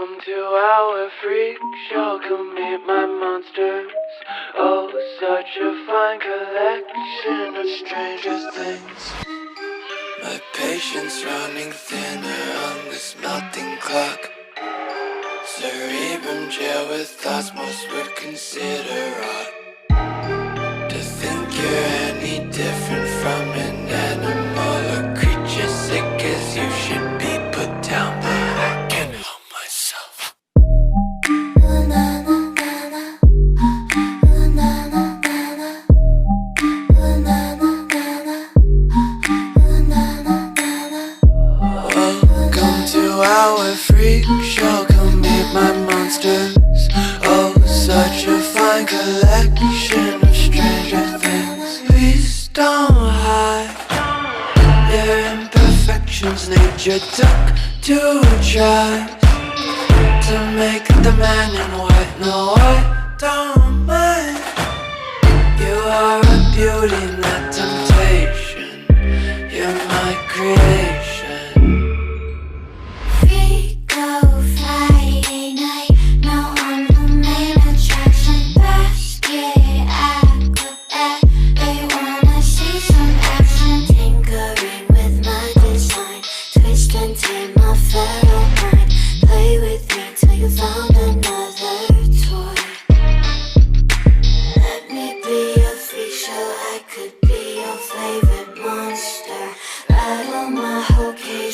Welcome to our freak show, come meet my monsters. Oh, such a fine collection of stranger things. My patience running thinner on this melting clock. Cerebrum jail with thoughts most would consider odd. To think you're any different from an animal or creature sick as you should be put down, but I can't help myself. Welcome to our freak show, come meet my monsters. Oh, such a fine collection of stranger things. Please don't hide their imperfections. Nature took to try to make the man in white. No, I don't mind. You are a beauty, not temptation. You're my creation.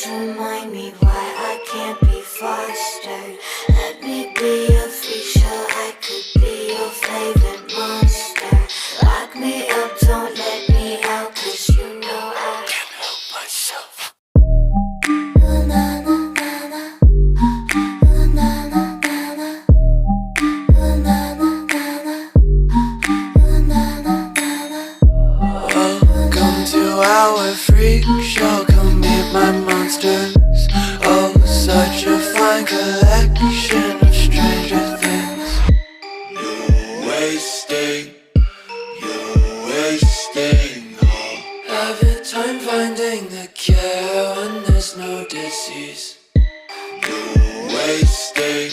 Remind me why I can't be fostered. Let me be a freak show, I could be your favorite monster. Lock me up, don't let me out, 'cause you know I can't help myself. Welcome to our freak show, come meet my monsters. Oh, such a fine collection of stranger things. You're wasting all of your time finding the cure when there's no disease. You're wasting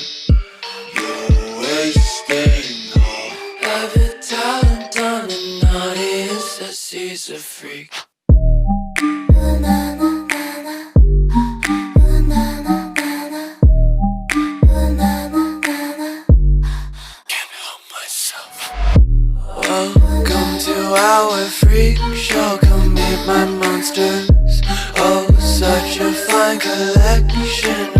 all of your talent on an audience that sees a freak. Welcome to our freak show, come meet my monsters. Oh, such a fine collection